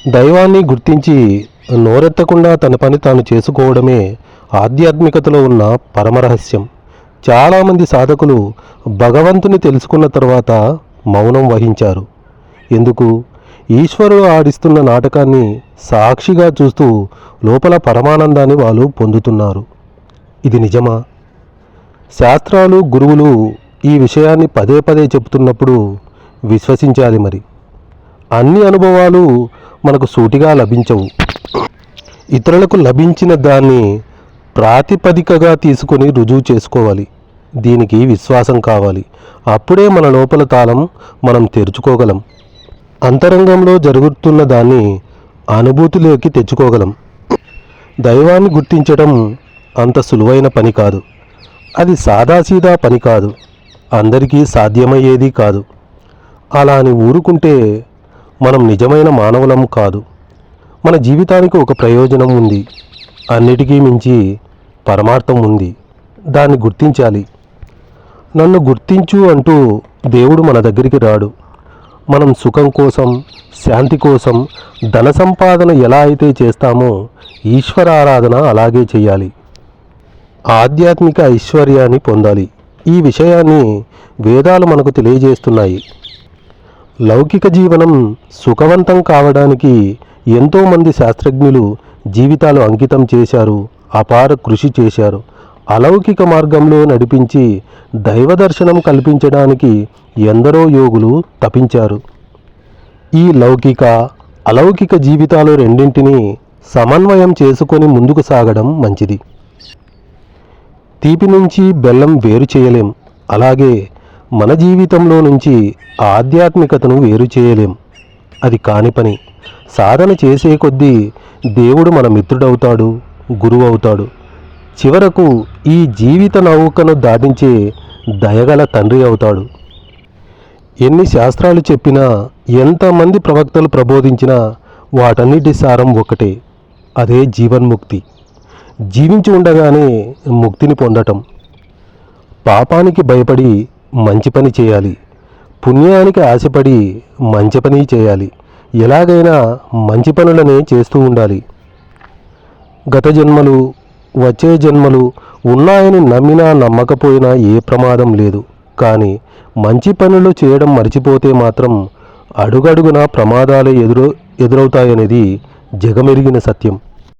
దైవాన్ని గుర్తించి నోరెత్తకుండా తన పని తాను చేసుకోవడమే ఆధ్యాత్మికతలో ఉన్న పరమరహస్యం. చాలామంది సాధకులు భగవంతుని తెలుసుకున్న తర్వాత మౌనం వహించారు. ఎందుకు? ఈశ్వరుడు ఆడిస్తున్న నాటకాన్ని సాక్షిగా చూస్తూ లోపల పరమానందాన్ని వాళ్ళు పొందుతున్నారు. ఇది నిజమా? శాస్త్రాలు, గురువులు ఈ విషయాన్ని పదే పదే చెబుతున్నప్పుడు విశ్వసించాలి. మరి అన్ని అనుభవాలు మనకు సూటిగా లభించవు. ఇతరులకు లభించిన దాన్ని ప్రాతిపదికగా తీసుకొని రుజువు చేసుకోవాలి. దీనికి విశ్వాసం కావాలి. అప్పుడే మన లోపల తాళం మనం తెరుచుకోగలం. అంతరంగంలో జరుగుతున్న దాన్ని అనుభూతిలోకి తెచ్చుకోగలం. దైవాన్ని గుర్తించడం అంత సులువైన పని కాదు. అది సాదాసీదా పని కాదు. అందరికీ సాధ్యమయ్యేది కాదు. అలా అని ఊరుకుంటే మనం నిజమైన మానవులం కాదు. మన జీవితానికి ఒక ప్రయోజనం ఉంది. అన్నిటికీ మించి పరమార్థం ఉంది. దాన్ని గుర్తించాలి. నన్ను గుర్తించు అంటూ దేవుడు మన దగ్గరికి రాడు. మనం సుఖం కోసం, శాంతి కోసం ధన సంపాదన ఎలా అయితే చేస్తామో ఈశ్వర ఆరాధన అలాగే చేయాలి. ఆధ్యాత్మిక ఐశ్వర్యాన్ని పొందాలి. ఈ విషయాన్ని వేదాలు మనకు తెలియజేస్తున్నాయి. లౌకిక జీవనం సుఖవంతం కావడానికి ఎంతోమంది శాస్త్రజ్ఞులు జీవితాలు అంకితం చేశారు, అపార కృషి చేశారు. అలౌకిక మార్గంలో నడిపించి దైవదర్శనం కల్పించడానికి ఎందరో యోగులు తపించారు. ఈ లౌకిక, అలౌకిక జీవితాలు రెండింటినీ సమన్వయం చేసుకొని ముందుకు సాగడం మంచిది. తీపి నుంచి బెల్లం వేరు చేయలేం. అలాగే మన జీవితంలో నుంచి ఆధ్యాత్మికతను వేరు చేయలేం. అది కాని పని. సాధన చేసే కొద్దీ దేవుడు మన మిత్రుడవుతాడు, గురువు అవుతాడు. చివరకు ఈ జీవిత నౌకను దాటించే దయగల తండ్రి అవుతాడు. ఎన్ని శాస్త్రాలు చెప్పినా, ఎంతమంది ప్రవక్తలు ప్రబోధించినా వాటన్నిటి సారం ఒకటే. అదే జీవన్ముక్తి. జీవించి ఉండగానే ముక్తిని పొందటం. పాపానికి భయపడి మంచి పని చేయాలి. పుణ్యానికి ఆశపడి మంచి పని చేయాలి. ఎలాగైనా మంచి పనులనే చేస్తూ ఉండాలి. గత జన్మలు, వచ్చే జన్మలు ఉన్నాయని నమ్మినా నమ్మకపోయినా ఏ ప్రమాదం లేదు. కానీ మంచి పనులు చేయడం మర్చిపోతే మాత్రం అడుగడుగునా ప్రమాదాలే ఎదురవుతాయనేది జగమెరిగిన సత్యం.